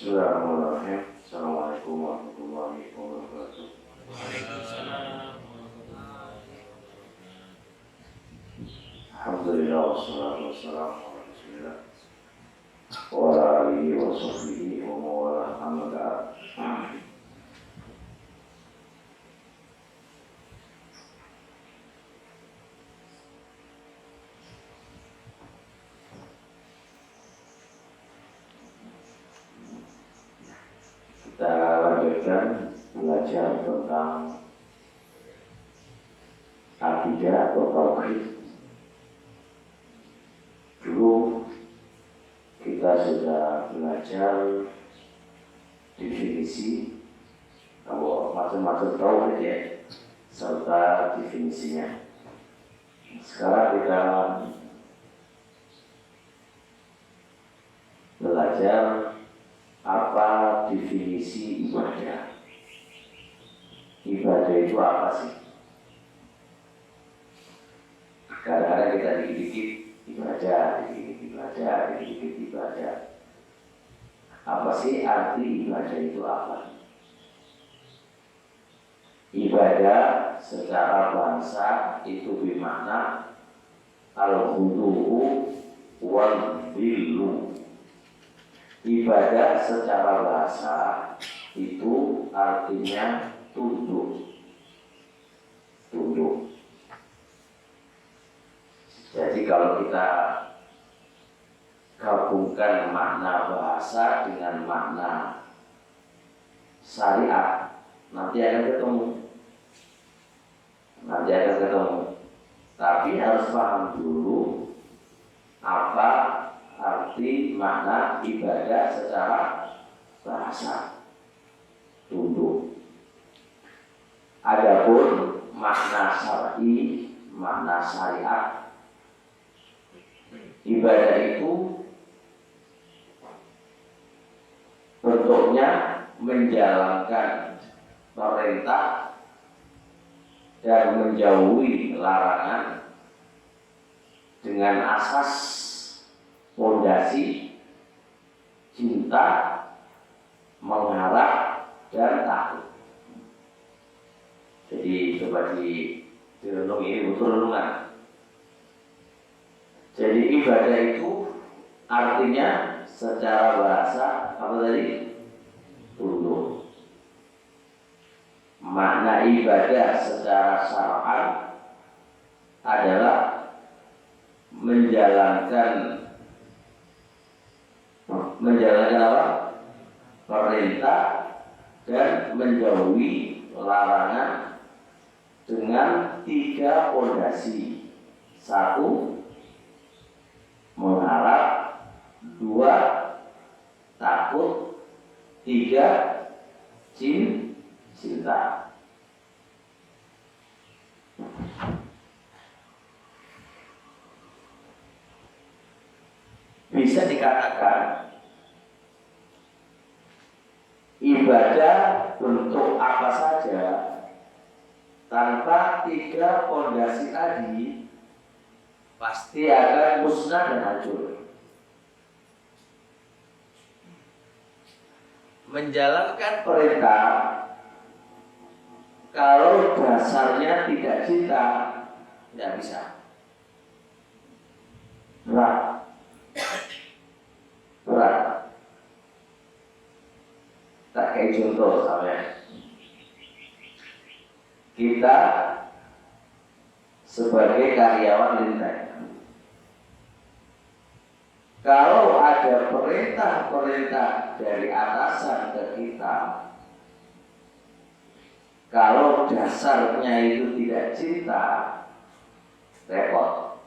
Bismillahirrahmanirrahim. Assalamualaikum warahmatullahi wabarakatuh. Waalaikumsalam. Alhamdulillah wassalatu wassalamu ala Rasulillah wa ala alihi wa sahbihi wa mawala amma ba'd. Kita lanjutkan belajar tentang akidah atau tauhid. Dulu kita sudah belajar definisi macam-macam tauhid ya, serta definisinya. Sekarang kita belajar apa definisi ibadah. Ibadah itu apa sih? Kadang-kadang kita dikit-dikit ibadah, dikit-dikit ibadah. Apa sih arti ibadah itu apa? Ibadah secara bahasa itu bermakna al-khudu'u wal-dhillu. Ibadah secara bahasa itu artinya tunduk. Jadi kalau kita gabungkan makna bahasa dengan makna syariat, nanti akan ketemu. Tapi harus paham dulu apa arti makna ibadah secara bahasa, tunduk. Adapun makna syar'i, makna syariat, ibadah itu bentuknya menjalankan perintah dan menjauhi larangan dengan asas fondasi cinta, mengharap, dan takut. Jadi coba direnungi, ini butuh renungan. Jadi ibadah itu artinya secara bahasa apa tadi? Tunduk. Makna ibadah secara syar'an adalah menjalankan apa? Perintah dan menjauhi larangan dengan 3 fondasi. 1, mengharap, 2, takut, 3, cinta. Bisa dikatakan ibadah bentuk apa saja tanpa 3 fondasi tadi pasti akan musnah dan hancur. Menjalankan perintah kalau dasarnya tidak cinta, tidak bisa. Berat. Tak kayak contoh sampai kita sebagai karyawan Linteng, kalau ada perintah dari atasan ke kita, kalau dasarnya itu tidak cinta, repot.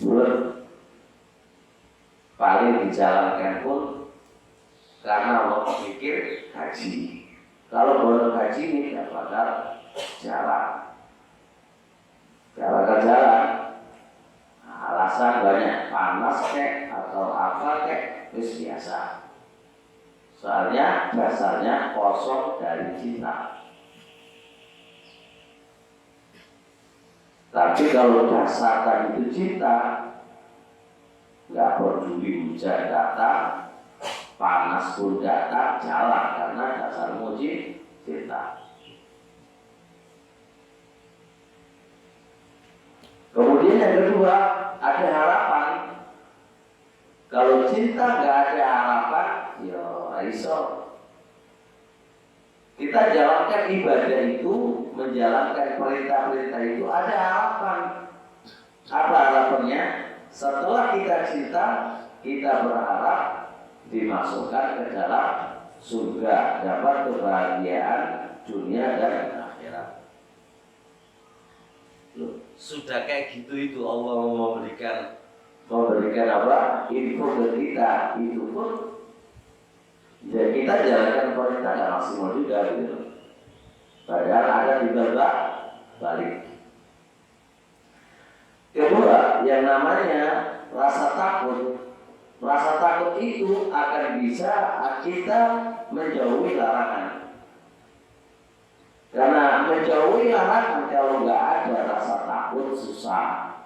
Bulat. Paling dijalankan pun karena Allah pikir gaji. Kalau belum gaji ini tidak bakal jalan. Nah, alasan banyak, panas kek atau apa kek, itu biasa. Soalnya dasarnya kosong dari cinta. Tapi kalau dasar itu cinta, nggak peduli hujan datang, panas pun datang jalan karena dasar muji cinta. Kemudian yang kedua, ada harapan. Kalau cinta nggak ada harapan, ya iso. Kita jalankan ibadah itu, menjalankan perintah-perintah itu ada harapan. Apa harapannya? Setelah kita cinta, kita berharap dimasukkan ke dalam surga, dapat kebahagiaan dunia dan akhirat. Loh, sudah kayak gitu itu Allah memberikan apa? Info ke kita, itu pun ya kita jalankan perintah nggak maksimal juga gitu. Padahal ada di balik. Kedua, yang namanya rasa takut. Rasa takut itu akan bisa kita menjauhi larangan. Karena menjauhi larangan kalau nggak ada rasa takut susah.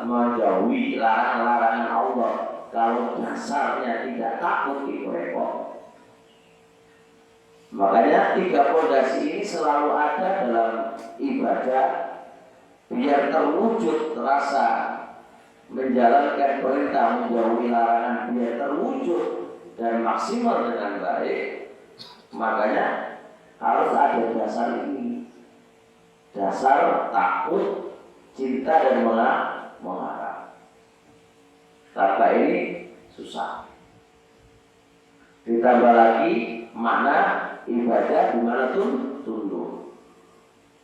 Menjauhi larangan Allah kalau dasarnya tidak takut itu repot. Makanya 3 fondasi ini selalu ada dalam ibadah biar terwujud rasa menjalankan perintah, menjauhi larangan, biar terwujud dan maksimal dengan baik. Makanya harus ada dasar ini, dasar takut, cinta dan mengharap. Tanpa ini susah. Ditambah lagi makna ibadah di mana tunduk.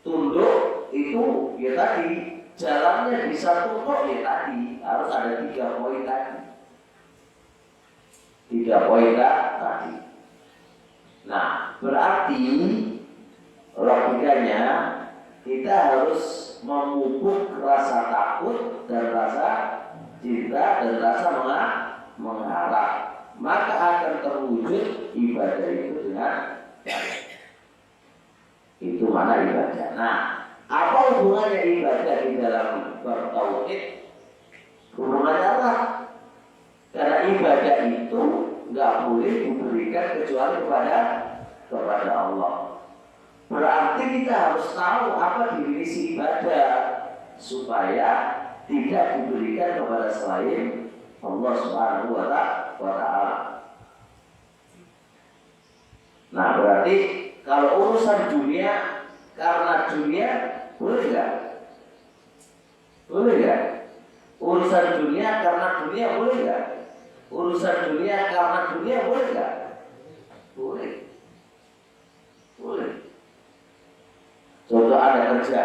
Tunduk itu ya tadi jalannya bisa tunduk ya tadi harus ada 3 poin tadi. 3 poin tadi. Nah, berarti logikanya kita harus memupuk rasa takut dan rasa cinta dan rasa mengharap, maka akan terwujud ibadah itu dengan itu mana ibadah. Nah, apa hubungannya ibadah di dalam bertauhid? Hubungannya apa? Karena ibadah itu nggak boleh diberikan kecuali kepada Allah. Berarti kita harus tahu apa definisi ibadah supaya tidak diberikan kepada selain Allah Subhanahu wa Ta'ala. Nah, berarti kalau urusan dunia karena dunia boleh nggak? Boleh nggak? Urusan dunia karena dunia boleh nggak? Urusan dunia karena dunia boleh nggak? Boleh. Boleh. Contoh ada kerja,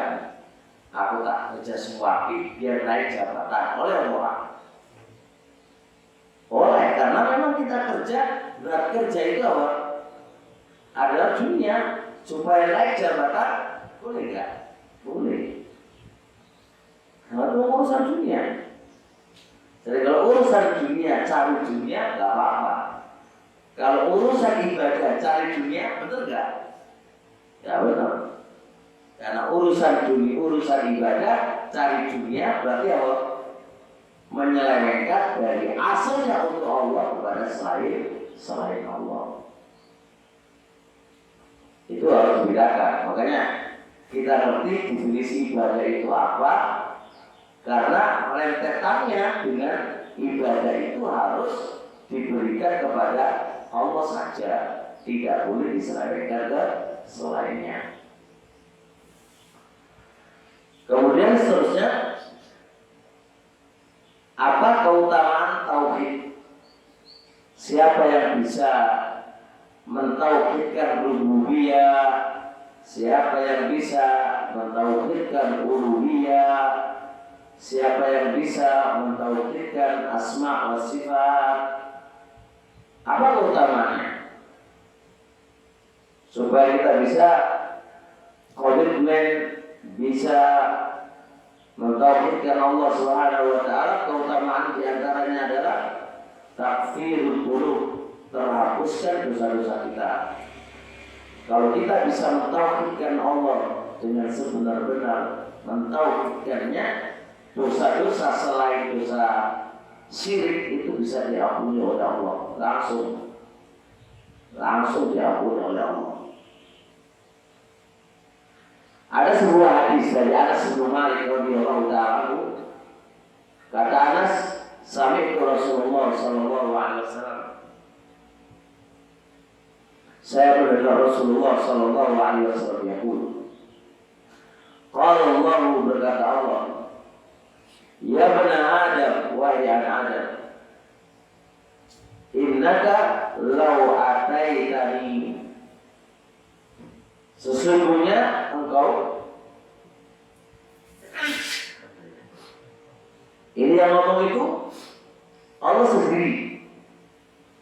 aku tak kerja semua biar naik jabatan oleh orang. Oleh karena memang kita kerja, berat kerja itu apa? Adalah dunia supaya naik jabatan, boleh nggak? Boleh. Nah, itu urusan dunia. Jadi kalau urusan dunia, cari dunia nggak apa-apa. Kalau urusan ibadah, cari dunia, betul nggak? Ya betul. Karena urusan dunia, urusan ibadah, cari dunia berarti apa? Menyelewengkan dari asalnya untuk Allah kepada selain Allah. Itu harus dibedakan. Makanya kita ngerti definisi ibadah itu apa. Karena rentetannya dengan ibadah itu harus diberikan kepada Allah saja, tidak boleh diselewengkan ke selainnya. Kemudian seterusnya, apa keutamaan tauhid? Siapa yang bisa mentauhidkan rububiyah? Siapa yang bisa mentauhidkan uluhiyah? Siapa yang bisa mentauhidkan asma wa sifat? Apa keutamaannya? Supaya kita bisa komitmen, bisa mentauhidkan Allah Subhanahu wa Ta'ala. Keutamaan diantaranya adalah takfirul qulub, terhapuskan dosa-dosa kita. Kalau kita bisa mentauhidkan Allah dengan sebenar-benar mentauhidkannya, dosa-dosa selain dosa syirik itu bisa diampuni oleh Allah langsung diampuni oleh Allah. Ada sebuah hadis dari Anas bin Malik radhiyallahu ta'ala anhu. Kata Anas, sami'tu Rasulullah sallallahu alaihi wasallam. Saya mendengar Rasulullah sallallahu alaihi wasallam yaqul. Qala Allah, berkata Allah, ya bani Adam, wahai anak Adam, innaka law ataitani, sesungguhnya engkau, ini yang ngomong itu Allah sendiri.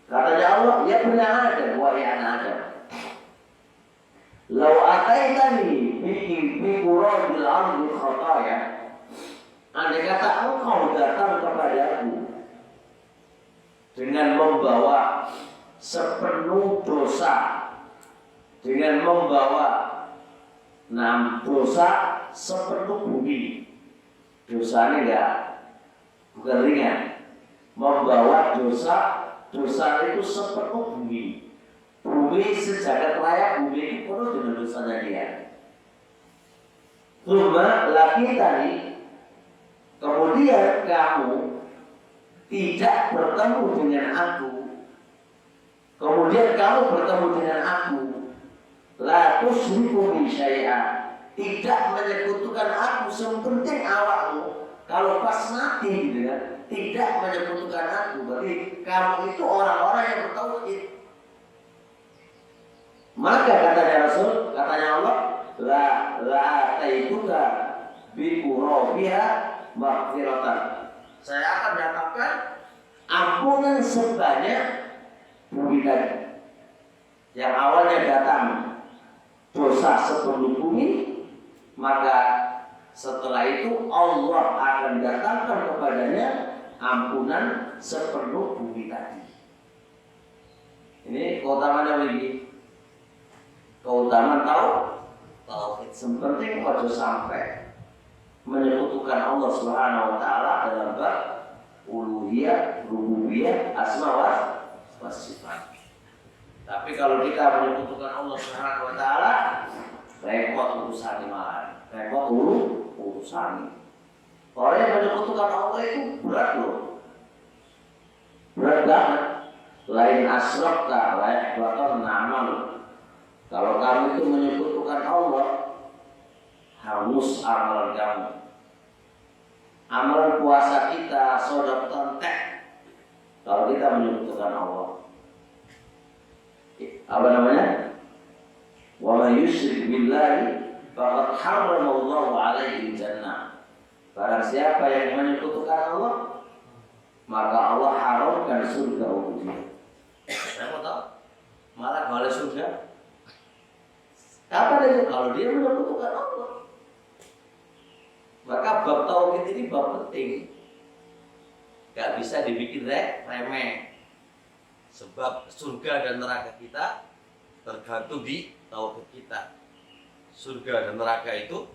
Katanya Allah, ya bani Adam, wahai anak Adam, law ataitani bi qurabil ardi khataya, andai kata engkau datang kepadaku dengan membawa sepenuh dosa, dengan membawa dosa sepenuh bumi. Dosa ini bukan ringan. Membawa dosa itu sepenuh bumi. Bumi sejagat raya, bumi ini penuh dengan dosanya dia. Cuma laki tadi, kemudian kamu tidak bertemu dengan aku, kemudian kamu bertemu dengan aku, la tusyriku bi syai'a, tidak menyekutukan aku, sepenting awakmu kalau pas mati gitu kan, tidak menyekutukan aku, berarti kamu itu orang-orang yang bertauhid. Maka katanya Rasul, katanya Allah, la ataituka bi qurabiha maghfiratan, saya akan datangkan ampunan sebanyak bumi tadi. Yang awalnya datang dosa sepenuh bumi, maka setelah itu Allah akan datangkan kepadanya ampunan sepenuh bumi tadi. Ini keutamaan begini. Keutamaan tauhid. Sepenting ojo sampai menyekutukan Allah Subhanahu wa taala dalam bab uluhiyah, rububiyah, asma wa sifat. Tapi kalau kita menyekutukan Allah Subhanahu wa taala, repot urusan malah. Repot urusan. Orang yang menyekutukan Allah itu berat loh. Berat banget. Lain asyrafta, lain bakal amal. Kalau kamu itu menyekutukan Allah, hangus amalan kamu. Amalan puasa kita sodok tentek kalau kita menyekutukan Allah. Apa namanya? Wa man yusyrik billahi faqad harrama Allahu 'alaihi jannah. Barang siapa yang menyekutukan Allah, maka Allah haramkan surga untuknya. Saya mau tahu, malah boleh surga. Kapan itu? Kalau dia menyekutukan Allah. Maka bab tauhid ini bab penting. Gak bisa dibikin remeh. Sebab surga dan neraka kita tergantung di tauhid kita. Surga dan neraka itu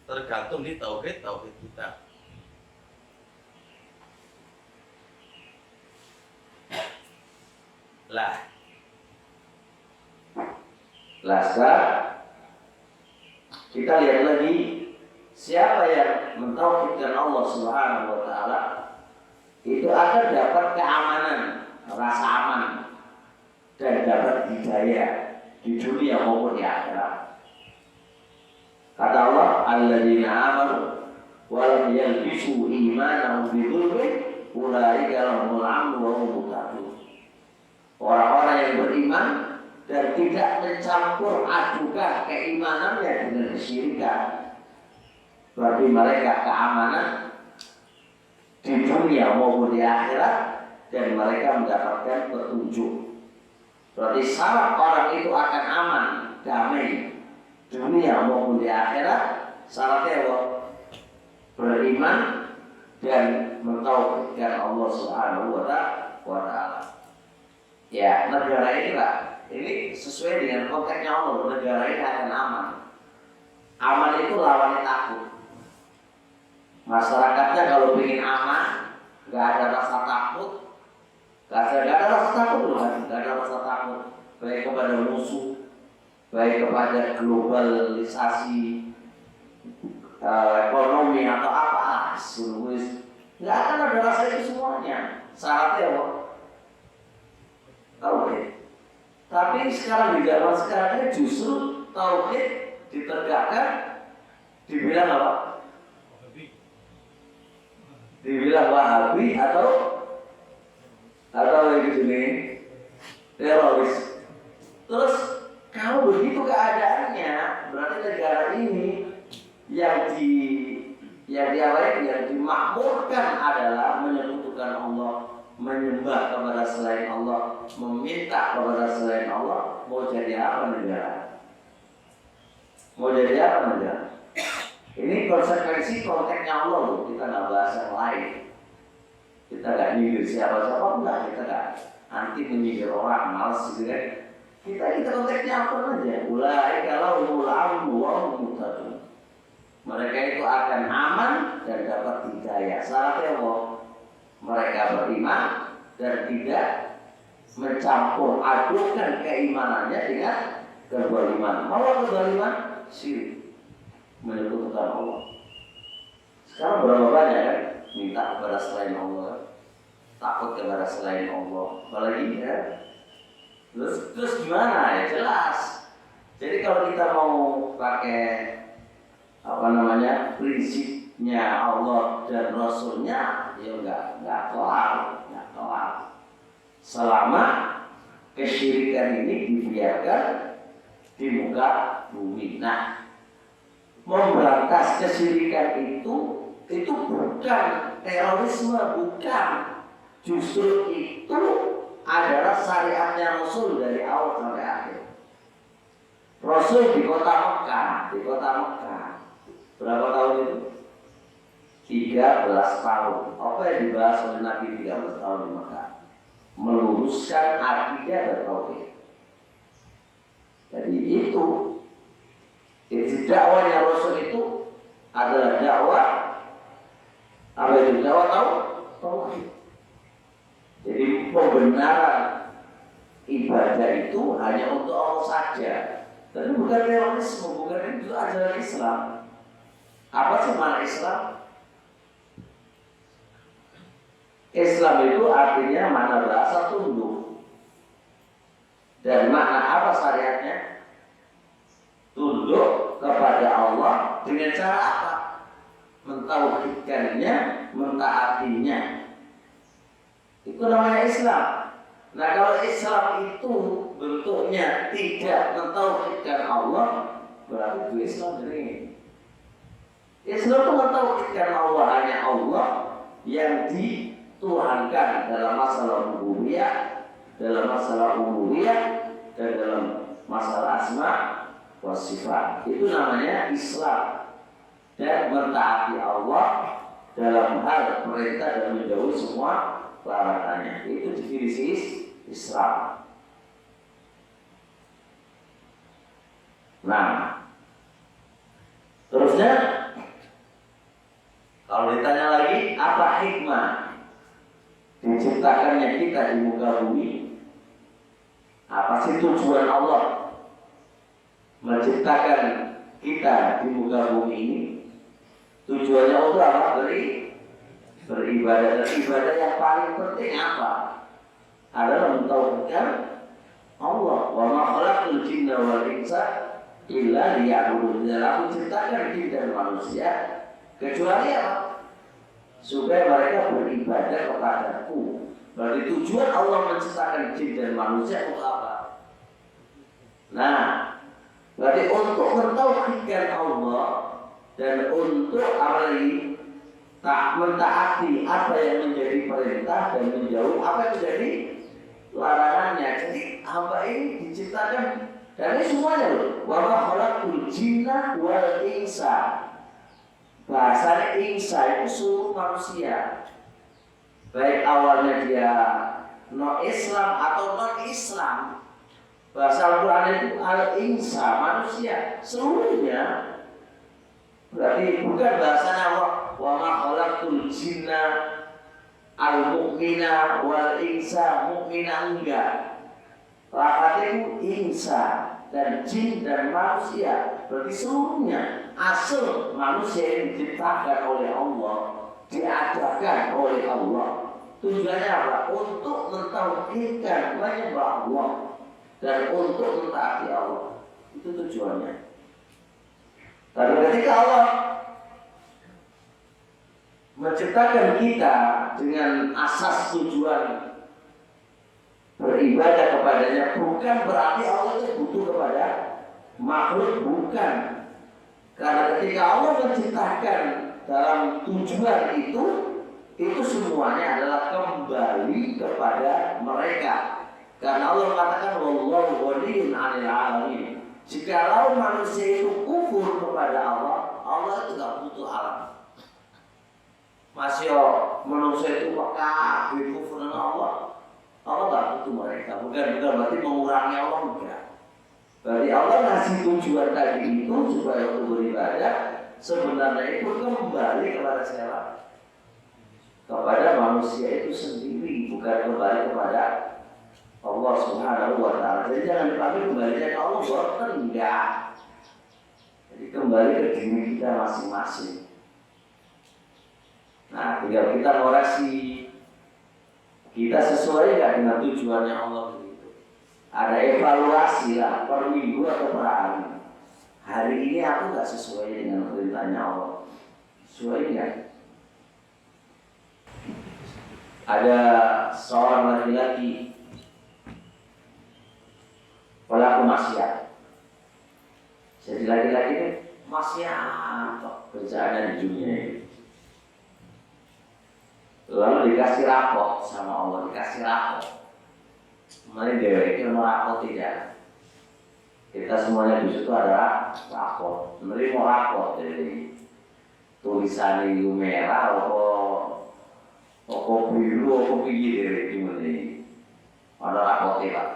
tergantung di tauhid kita. Sekarang kita lihat lagi siapa yang mentauhidkan Allah Subhanahu wa taala itu akan dapat keamanan, rasa aman dan dapat hidayah di dunia maupun di akhirat. Kata Allah, alladzina amanu wa lam yalbisu imanahum bidzulmin ulaika lahumul amnu wa hum muhtadun. Orang-orang yang beriman dan tidak mencampur adukan keimanannya dengan kesyirikan, berarti mereka keamanan di dunia maupun di akhirat dan mereka mendapatkan petunjuk. Berarti syarat orang itu akan aman, damai dunia maupun di akhirat, syaratnya apa? Beriman dan mentauhidkan Allah Subhanahu wa taala. Ya, negara ini Pak, ini sesuai dengan konteksnya Allah, negara ini akan aman. Aman itu lawannya takut. Masyarakatnya kalau ingin aman, nggak ada rasa takut, nggak ada rasa takut loh kan, nggak ada rasa takut baik kepada musuh, baik kepada globalisasi ekonomi atau apa, seluruh nggak akan ada rasa itu semuanya. Syaratnya apa? Tauhid. Tapi sekarang di zaman sekarang ini justru tauhid ditegakkan, dibilang apa? Dibilang Wahabi atau yang begini teroris. Terus kalau begitu keadaannya, berarti negara ini yang dimakmurkan adalah menyekutukan Allah, menyembah kepada selain Allah, meminta kepada selain Allah. Mau jadi apa negara? Mau jadi apa negara? Ini konsekuensi konteksnya Allah loh. Kita nggak bahas yang lain. Kita nggak nyindir siapa-siapa, enggak. Kita nggak anti menyindir orang, malas gitu kan. Kita konteksnya apa aja. Ulai kalau amnu wa muhtadun. Mereka itu akan aman dan dapat hidayah. Syaratnya apa? Mereka beriman dan tidak mencampur adukan keimanannya dengan kezaliman. Mau kezaliman? Syirik. Menyekutukan Allah. Sekarang berapa banyak kan minta kepada selain Allah, takut kepada selain Allah, apalagi ya. Terus gimana ya? Jelas. Jadi kalau kita mau pakai prinsipnya Allah dan Rasulnya, ya nggak kelar. Selama kesyirikan ini dibiarkan di muka bumi. Nah, memberantas kesyirikan itu bukan terorisme, bukan. Justru itu adalah syariatnya Rasul dari awal sampai akhir. Rasul di kota Mekah. Berapa tahun itu? 13 tahun. Apa yang dibahas oleh Nabi 13 tahun di Mekah? Meluruskan akidah dan tauhid. Jadi itu dakwahnya Rasul itu adalah dakwah apa itu? Dakwah tauhid. Jadi pembenaran ibadah itu hanya untuk Allah saja. Tapi bukan terorisme, bukan itu ajaran Islam. Apa sih makna Islam? Islam itu artinya makna bahasa tunduk. Dan makna apa syariatnya? Tunduk kepada Allah dengan cara apa? Mentauhidkannya, mentaatinya. Itu namanya Islam. Nah, kalau Islam itu bentuknya tidak mentauhidkan Allah, berarti itu Islam ini. Islam itu mentauhidkan Allah, hanya Allah yang dituhankan dalam masalah rububiyah, dalam masalah uluhiyah, dan dalam masalah asma wa sifat. Itu namanya Islam. Dan mentaati Allah dalam hal perintah dan menjauhi semua larangannya. Itu definisi Islam. Nah, terusnya kalau ditanya lagi, apa hikmah diciptakannya kita di muka bumi? Apa sih tujuan Allah menciptakan kita di muka bumi ini? Tujuannya untuk apa? Beribadah. Dan ibadah yang paling penting apa? Adalah mentauhidkan Allah. Wa ma khalaqtul jinna wal insa illa liya'budun. Aku ciptakan jin dan manusia kecuali apa? Supaya mereka beribadah kepadaku. Berarti tujuan Allah menciptakan jin dan manusia untuk apa? Nah, berarti untuk mentauhidkan Allah dan untuk mentaati apa yang menjadi perintah dan menjauhi apa yang menjadi larangannya. Jadi hamba ini diciptakan, dan ini semuanya loh. Wa ma khalaqtul jinna wal insa. Bahasanya insa itu seluruh manusia. Baik awalnya dia non-Islam atau non-Islam. Bahasa Al-Quran itu al-insa, manusia seluruhnya. Berarti bukan bahasanya wa ma khalaqtul jinna al-mu'mina wal insa, mu'mina enggak. Lafadznya insa dan jin dan manusia, berarti seluruhnya asal manusia yang diciptakan oleh Allah, diadakan oleh Allah. Tujuannya apa? Untuk mentauhidkan, menyembah Allah dan untuk mentaati Allah. Itu tujuannya. Tapi ketika Allah menciptakan kita dengan asas tujuan beribadah kepadanya, bukan berarti Allah itu butuh kepada makhluk, bukan. Karena ketika Allah menciptakan dalam tujuan itu semuanya adalah kembali kepada mereka. Karena Allah mengatakan wallahu ghaniyun 'anil 'alamin. Jikalau manusia itu kufur kepada Allah, Allah itu tidak butuh alam. Masih manusia itu peka kufur dengan Allah, Allah tidak butuh mereka. Bukan berarti mengurangi Allah, enggak. Berarti Allah ngasih tujuan tadi itu supaya untuk beribadah, sebenarnya itu kembali kepada siapa? Kepada manusia itu sendiri, bukan kembali kepada Allah Subhanahu wa Ta'ala. Jadi jangan dipanggil kembalinya ke Allah, boten enggak. Jadi kembali ke diri kita masing-masing. Nah, tinggal kita ngoreksi kita sesuai nggak dengan tujuannya Allah begitu. Ada evaluasi lah per minggu atau per hari. Hari ini aku nggak sesuai dengan perintahnya Allah. Sesuai nggak? Ada seorang laki-laki pelaku maksiat. Jadi laki-laki ini maksiat kerjaannya di dunia ini. Lalu dikasih rapot sama Allah, dikasih rapot. Mari dewa itu rapot tidak. Kita semuanya di situ ada rapot. Menerima rapot dari tulisan itu merah atau biru atau pinggir dari itu ini. Ada rapotnya Pak.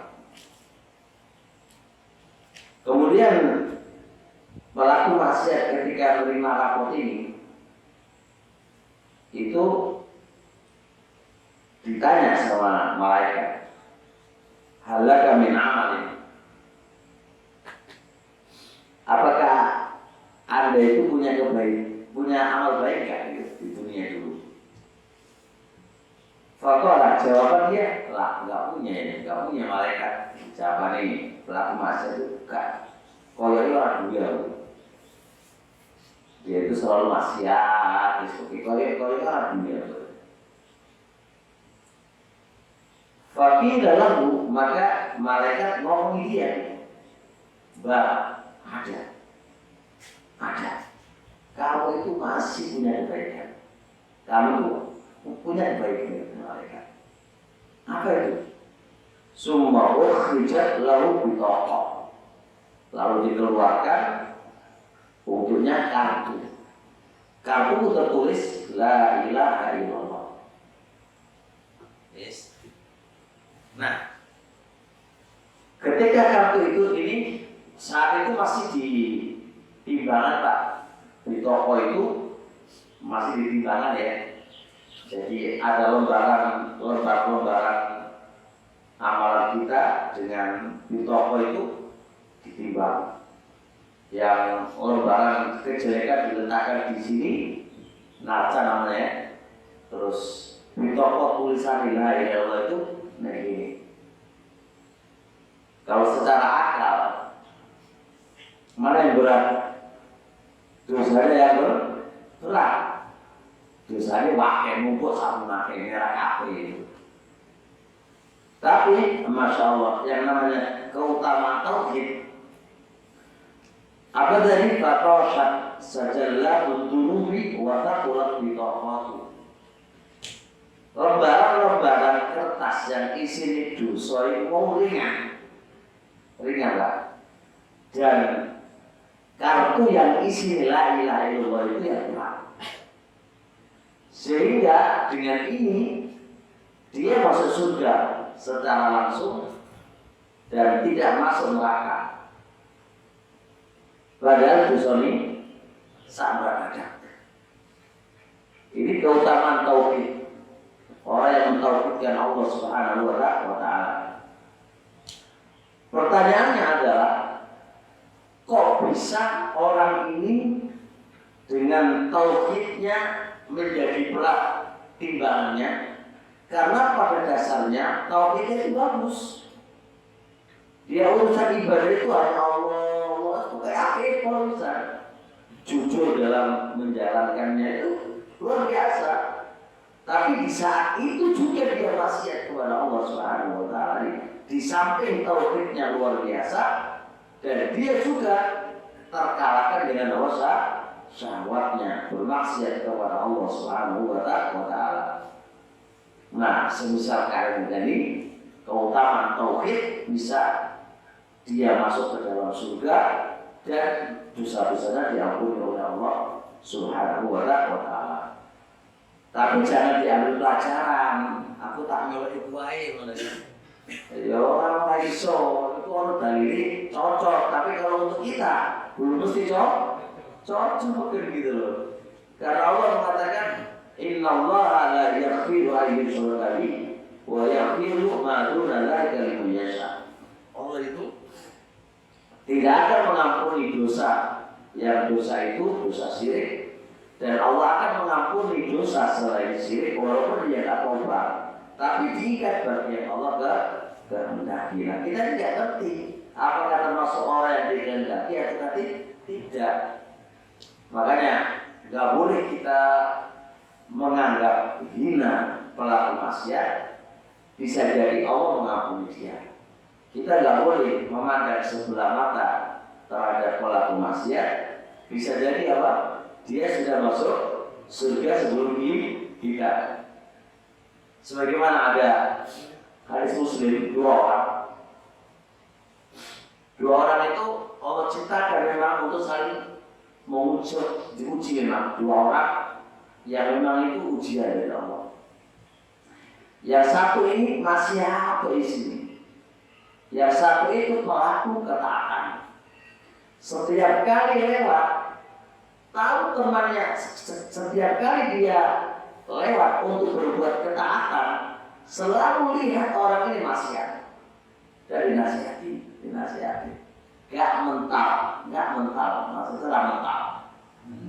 Kemudian pelaku maksiat ketika menerima rapot ini itu ditanya sama malaikat, halaka min amalin, apakah Anda itu punya amal baik gak di dunia dulu? Fakolah, jawaban dia, lah nggak punya malaikat. Jawaban ini pelaku maksiat itu bukan. Kalau itu orang dunia, dia itu selalu maksiat. Kalau itu orang dunia. Fakir dalam maka malaikat ngomong dia, bah ada. Kamu itu masih punya kebaikan. Kamu punya kebaikan malaikat. Apa itu? Summa ukhrijat lahu bitaqah. Lalu dikeluarkan untuknya kartu. Kartu tertulis la ilaha illallah. Yes. Nah, ketika kartu itu ini saat itu masih di timbangan Pak, di toko itu masih di timbangan ya. Jadi ada lembaran amalan kita dengan di toko itu ditimbang. Yang lembaran kejelekan diletakkan di sini, naca namanya. Terus di toko tulisan ilaha illallah itu nah ini. Kalau secara akal, mana yang berat? Dosanya yang berat. Dosanya pakai mumpuk sama pakai merah kafe itu. Tapi, masya Allah, yang namanya keutamaan tauhid. Apa dari fatosat sajalah untunubi watakulat bitofatu. Lembaran-lembaran kertas yang isinya dosa itu ringan lah. Dan kartu yang isi la ilaha illallah itu yang berat. Sehingga dengan ini dia masuk surga secara langsung dan tidak masuk neraka. Padahal dosa ini sangat ada. Ini keutamaan tauhid. orang yang mentauhidkan Allah Subhanahu wa Ta'ala. Pertanyaannya adalah, kok bisa orang ini dengan tauhidnya menjadi berat timbangannya? Karena pada dasarnya tauhidnya itu bagus. Dia urusan ibadah itu hanya Allah, itu kayak urusan. Jujur dalam menjalankannya itu luar biasa. Tapi di saat itu juga dia maksiat kepada Allah Subhanahu wa Ta'ala. Di samping tauhidnya luar biasa, dan dia juga terkalahkan dengan dosa syahwatnya, bermaksiat kepada Allah Subhanahu wa Ta'ala. Nah, semisal kalian tadi, keutamaan tauhid bisa dia masuk ke dalam surga dan dosa-dosanya diampuni oleh Allah Subhanahu wa Ta'ala. Tapi jangan diambil pelajaran. Aku tak nyolok ibu wae ngono iki. Ya ora iso, itu ono dalil cocok, tapi kalau untuk kita belum mesti cocok gitu loh. Karena Allah mengatakan innallaha la yaghfiru an yushraka bihi wa yaghfiru ma duna dzalika liman yasha. Allah itu tidak akan mengampuni dosa yang dosa itu dosa syirik. Dan Allah akan mengampuni dosa selain syirik walaupun dia tak tobat. Tapi diikat bagi Allah kehendaki. Nah, kita tidak ngerti apakah termasuk orang yang dikehendaki atau tidak. Makanya nggak boleh kita menganggap hina pelaku maksiat. Bisa jadi Allah mengampuni dia. Kita nggak boleh memandang sebelah mata terhadap pelaku maksiat. Bisa jadi apa? Dia sudah masuk surga sebelum kita. Sebagaimana ada hadis Muslim, dua orang itu Allah ciptakan memang untuk saling diuji memang. Dua orang yang memang itu ujian dari Allah. Yang satu ini masih atau istri. Yang satu itu pelaku ketaatan. Setiap kali lewat, tahu temannya, setiap kali dia lewat untuk berbuat ketaatan, selalu lihat orang ini maksiat. Dan dinasihati. Gak mental, maksudnya mental.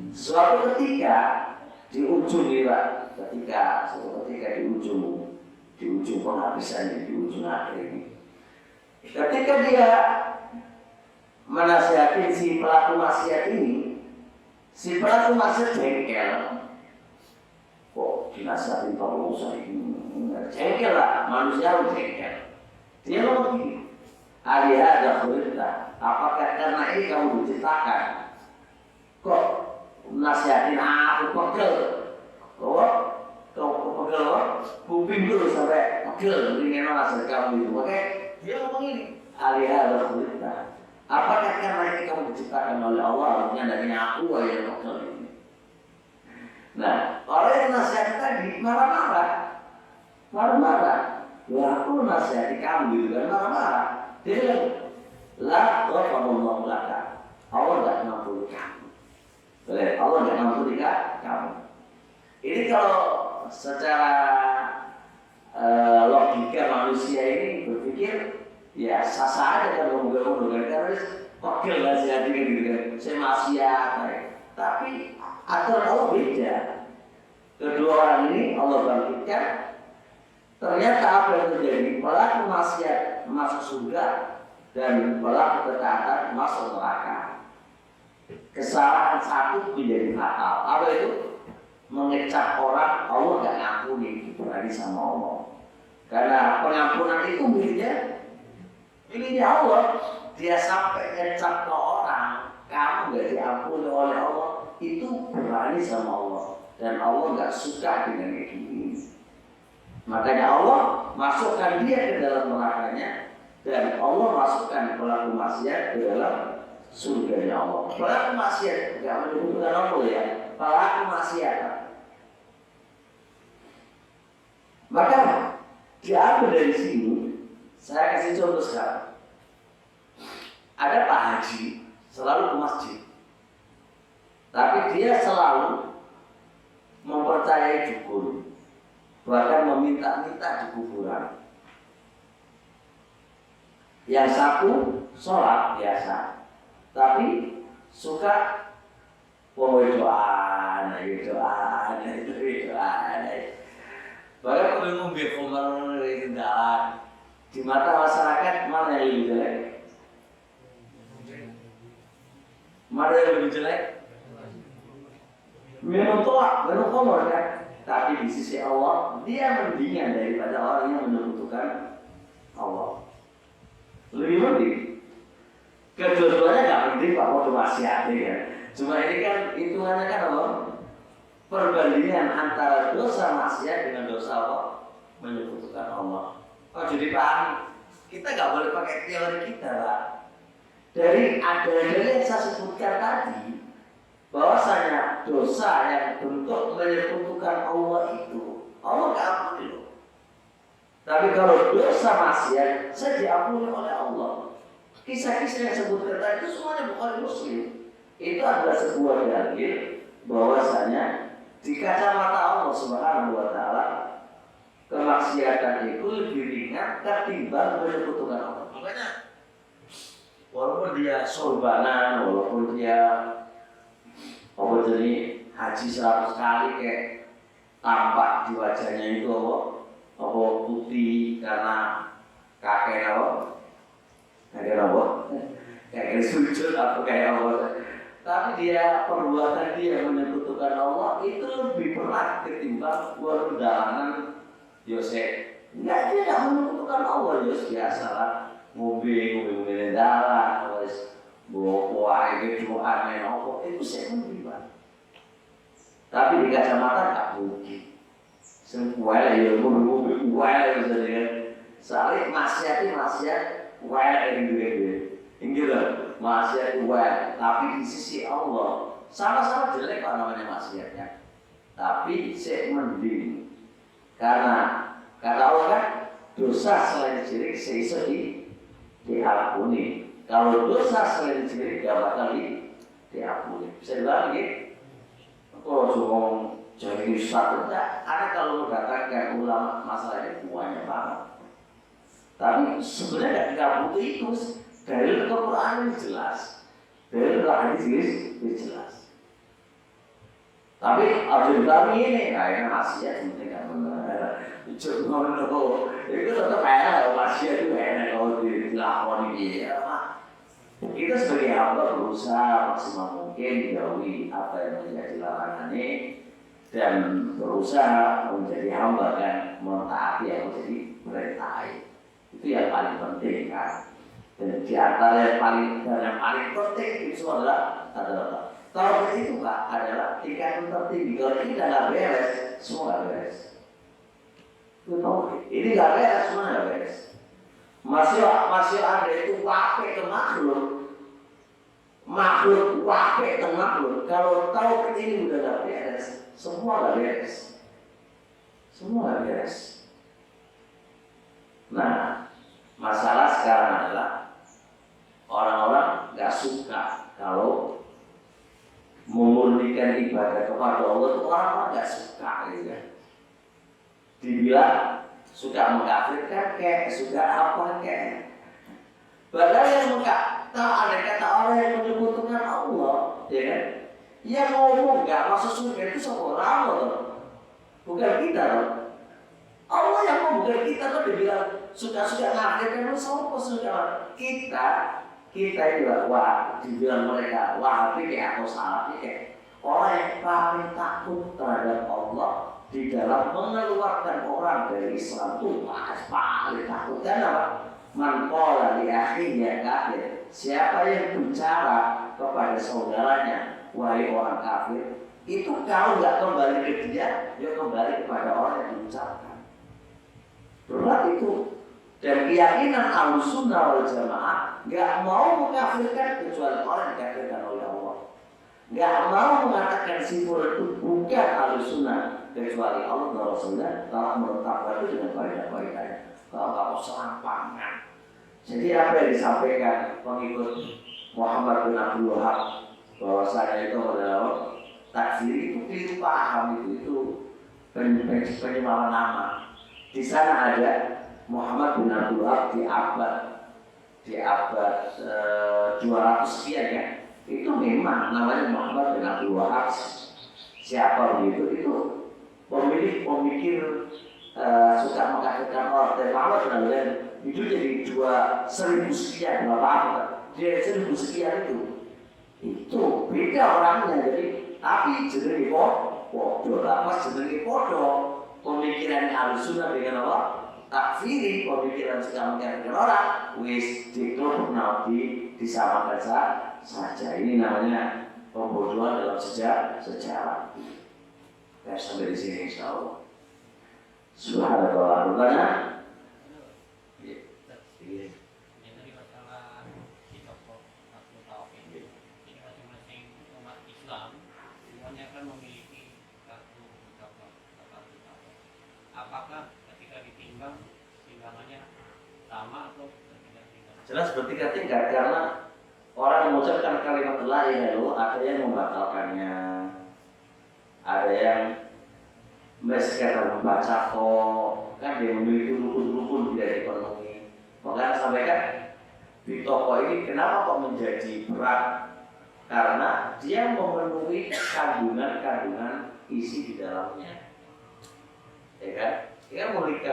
Suatu ketika di ujung suatu ketika di ujung penghabisannya, di ujung akhir ini, ketika dia menasihati si pelaku maksiat ini, si pelaku maksiat jengkel. Kok dinasihatin kalau usah ini? Jengkel lah, manusia harus jengkel. Dia ngomong begini, alihada khulillah, apakah karena ini kamu diciptakan? Kok nasihatin aku pegel? Kau pegel, kuping dulu sampai pegel. Ini nasihat kamu itu. Makanya dia ngomong ini, alihada khulillah, apakah karena ini kamu diciptakan oleh Allah? Artinya dari aku yang pegel ini. Nah, orang yang nasihati tadi marah-marah. Ya aku nasihati kamu gitu kan, marah-marah. Dia bilang, la ghafarallahu laka. Allah gak ngampuni kamu. Allah gak ngampuni kamu. Ini kalau secara logika manusia ini berpikir, ya sah-sah aja kan ngomong-ngomong kan. Karena pegel nasihati kan gitu kan. Saya maksiat. Tapi aturan Allah beda. Kedua orang ini Allah bangkitkan. Ternyata apa yang terjadi? Pelaku maksiat masuk surga dan pelaku ketaatan masuk neraka. Kesalahan satu menjadi fatal. Apa itu? Mengecap orang Allah gak ngampuni, berarti sama Allah. Karena pengampunan itu miliknya Allah. Dia sampai ngecap ke orang, kamu gak diampuni oleh Allah, itu berani sama Allah. Dan Allah gak suka dengan ini. Makanya Allah masukkan dia ke dalam nerakanya, dan Allah masukkan pelaku maksiat ke dalam surganya Allah. Pelaku maksiat, gak menyebutkan Allah ya, pelaku maksiat. Maka diambil dari sini, saya kasih contoh sekarang. Ada Pak Haji selalu ke masjid, tapi dia selalu mempercayai dukun. bahkan meminta-minta di kuburan. Yang satu sholat biasa, tapi suka doaan. Bahkan kalau ngombe komer kendaraan di mata masyarakat mana yang lebih jelek? Mana yang lebih jelek? Minum toak, minum komer kan? Tapi di sisi Allah dia mendingan daripada orang yang menyekutukan Allah. Lebih penting. Kedua-duanya nggak penting Pak, mau maksiat ya. Cuma ini kan hitungannya kan apa? Perbandingan antara dosa maksiat dengan dosa apa? Menyekutukan Allah. Oh jadi Pak, kita nggak boleh pakai teori kita Pak. Dari ada yang saya sebutkan tadi, bahwasanya dosa yang bentuk menyekutukan Allah itu Allah nggak ampuni loh. Tapi kalau dosa maksiat saya diampuni oleh Allah. Kisah-kisah yang sebutkan tadi itu semuanya bukan Muslim. Itu adalah sebuah dalil bahwasanya di kacamata Allah Subhanahu wa taala kemaksiatan itu lebih ringan ketimbang menyekutukan Allah. Makanya walaupun dia sorbanan, walaupun dia jadi haji 100 kali kayak tampak di wajahnya itu apa putih karena kakek kayak sujud atau kayak apa. Tapi dia perbuatan dia menyekutukan Allah itu lebih berat ketimbang perjalanan Yosef. Enggak, dia tidak menyekutukan Allah. Yosef biasa lah ngombe darah, wis bawa itu aneh apa itu saya mengibat. Tapi di kacamata tak mungkin. Semua ya ngombe wae saja. Soalnya maksiat wae gitu. Inggih lho, maksiat wae. Tapi di sisi Allah sama-sama jelek kok namanya maksiatnya. Tapi saya mending. Karena kata Allah kan dosa selain syirik seiso diampuni. Kalau dosa selain syirik gak bakal diampuni. Bisa dibilang gitu. Kalau cuma jadi satu enggak, karena kalau datangkan ulama masalahnya semuanya banget. Tapi sebenarnya tidak butuh itu. Dari Al-Quran ini jelas, dari hadis ini jelas. Tapi ada bilang ini kayaknya maksiat penting kan benar. Cuma itu tetap enak, maksiat itu enak kalau dilakoni dia. Kita sebagai hamba berusaha maksimal mungkin menjauhi apa yang menjadi larangan ini dan berusaha menjadi hamba dan mentaati yang menjadi perintah. Itu yang paling penting kan. Dan di antara yang paling penting itu adalah tauhid itu Pak adalah tingkatan tertinggi. Kalau kita nggak beres, semua nggak beres. Itu tauhid. Ini nggak beres, semua nggak beres. Masih ada itu wape ke makhluk wape ke makhluk. Kalau tauhid ini udah nggak beres, semua nggak beres. Semua nggak beres. Nah, masalah sekarang adalah orang-orang nggak suka kalau memurnikan ibadah kepada Allah itu orang-orang nggak suka gitu kan. Dibilang suka mengkafirkan kayak suka apa kayak. Padahal yang tahu ada kata orang yang menyekutukan Allah, ya kan? Yang ngomong nggak masuk surga itu seorang loh, bukan kita loh. Allah yang mau bukan kita loh dibilang suka-suka ngafirkan lu sama suka kita ini wah dibilang mereka wahabi kayak atau salafi kayak orang yang paling takut terhadap Allah di dalam mengeluarkan orang dari Islam itu paling takut. Dan apa? Man qala li akhihi kafir. Siapa yang bicara kepada saudaranya wahai orang kafir, itu kalau nggak kembali ke dia, ya kembali kepada orang yang diucapkan. Berat itu. Dan keyakinan Ahlussunnah wal Jamaah nggak mau mengkafirkan kecuali orang yang dikafirkan oleh Allah. Nggak mau mengatakan sifat itu bukan Ahlussunnah kecuali Allah dan Rasulnya telah menetapkan itu dengan kaidah-kaidahnya. Kalau nggak serampangan. Jadi apa yang disampaikan pengikut Muhammad bin Abdul Wahab bahwasanya itu adalah takfir itu keliru paham itu penyimpanan nama. Di sana ada Muhammad bin Abdul Wahab di abad 200 sekian ya. Itu memang namanya Muhammad bin Abdul Wahab. Siapa begitu? Itu pemikir suka mengkaitkan orang. Dan Muhammad bin Abdul Wahab itu jadi 1000 sekian berapa abad. Dia 1000 sekian itu beda orangnya. Jadi tapi jenenge podo lah, pas jenenge podo pemikiran Ahlussunnah dengan apa? Takfiri, pemikiran sekarang dengan orang wis diklop disamakan saja. Ini namanya pembodohan dalam sejarah. Kita sampai di sini insyaallah. Subhanallah. Bertanya? Iya. Jadi masalah di tokoh Nahdlatul Tauhid. Jadi masing-masing umat Islam semuanya kan memiliki kartu tokoh Nahdlatul Tauhid. Apakah ketika ditimbang timbangannya sama atau bertingkat-tingkat? Jelas bertingkat-tingkat karena orang mengucapkan kalimat la ilaha illallah ada yang membatalkannya, ada yang sekedar membaca kan dia memiliki rukun-rukun tidak dipenuhi. Makanya sampaikan di toko ini kenapa kok menjadi berat? Karena dia memenuhi kandungan isi di dalamnya, ya kan? Dia memiliki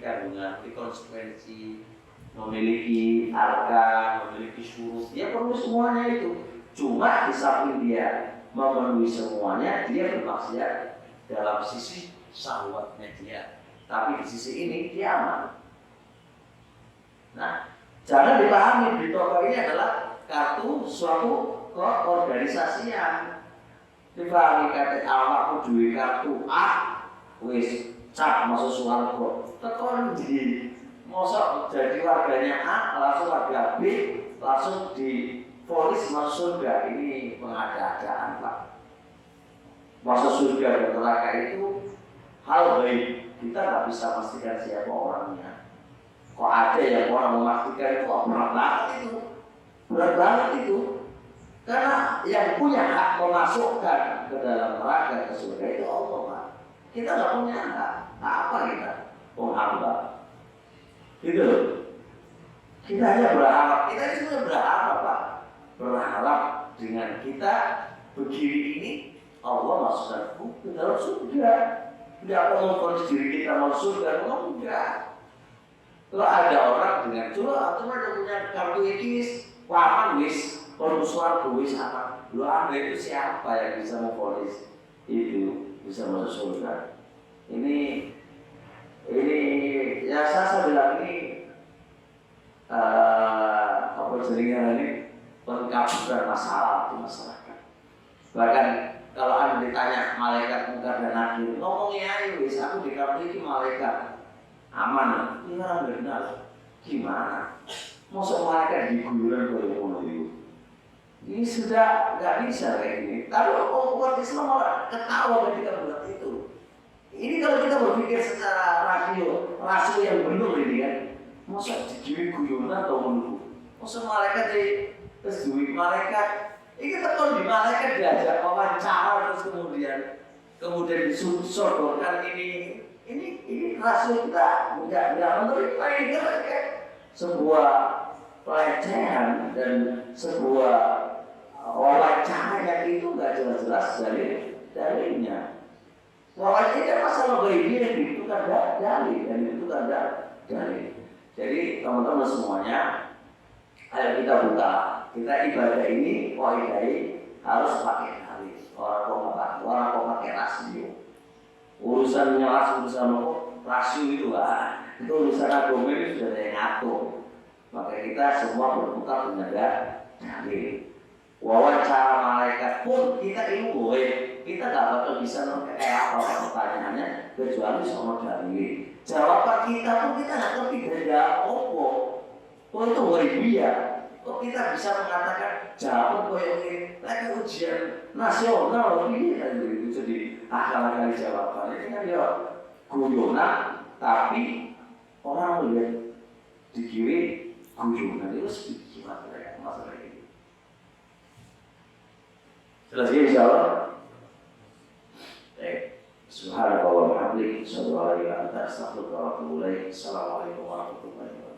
kandungan, konsekuensi, memiliki arkan, memiliki syurut. Dia perlu semuanya itu. Cuma di samping dia memenuhi semuanya, dia bermaksiat dalam sisi syahwatnya dia. Tapi di sisi ini dia aman. Nah, jangan dipahami di toko ini adalah kartu suatu keorganisasian. Dipahami kata awakmu duwe kartu A, wis cap masuk swarga. Tekon di mosok jadi warganya A, langsung warga B, langsung divonis masuk surga. Ini pengada-adaan Pak. Masuk surga dan neraka itu hal baik. Kita nggak bisa pastikan siapa orangnya. Kok ada yang orang memastikan itu berat banget itu. Karena yang punya hak memasukkan ke dalam neraka ke surga itu Allah Pak. Kita nggak punya hak. Apa kita? Hamba. Gitu loh. Kita hanya berharap. Kita itu berharap Pak. Berharap dengan kita begini ini Allah masukkan ke dalam surga. Tidak ngomong diri kita masuk surga, enggak. Kalau ada orang dengan coba atau ada punya kartu ekis, waman wis, konsuar wis apa? Lu anda itu siapa yang bisa memponis itu bisa masuk surga? Ini ya saya bilang ini apa jaringan ini pengkaburan masalah di masyarakat. Bahkan kalau anda ditanya malaikat mungkar dan nakir, ngomongnya wis aku di kartu ini malaikat aman, ya benar. Gimana? Masuk malaikat di guguran kalau ini sudah nggak bisa kayak gini. Tapi umat Islam malah ketawa ketika buat itu. Ini kalau kita berpikir secara rasio yang benar ini kan, masa dikirim guyonan atau menunggu? Masa malaikat terus duit malaikat? Ini kalau di malaikat diajak wawancara terus kemudian disodorkan ini rasio kita nggak menerima ini kan sebuah pelecehan dan sebuah wawancara yang itu nggak jelas-jelas dalilnya. Wawancara ini masalah bayi yang dibutuhkan dalil. Jadi teman-teman semuanya, ayo kita buka. Kita ibadah ini, harus pakai dalil. Orang kok pakai rasio. Urusan rasio itu lah. Itu urusan agama ini sudah ada yang ngatur. Maka kita semua berputar dengan dalil. Wawancara malaikat pun kita ini boleh. Kita nggak bakal bisa kayak apa pertanyaannya kecuali sama dalil. Jawaban kita pun kita nggak ngerti dari apa. Kok itu waibiyah? Kok kita bisa mengatakan jawaban kok yang ini? Lagi ujian nasional ini kan itu jadi akal-akal jawaban. Ini kan ya guyonan, tapi orang melihat di kiri guyonan itu sedikit masalah ini. Jelas ya insyaallah. Baik. Subhanallah wa bihamdihi, asyhadu an la ilaha illa anta, astaghfiruka wa atubu ilaik. Assalamualaikum warahmatullahi wabarakatuh.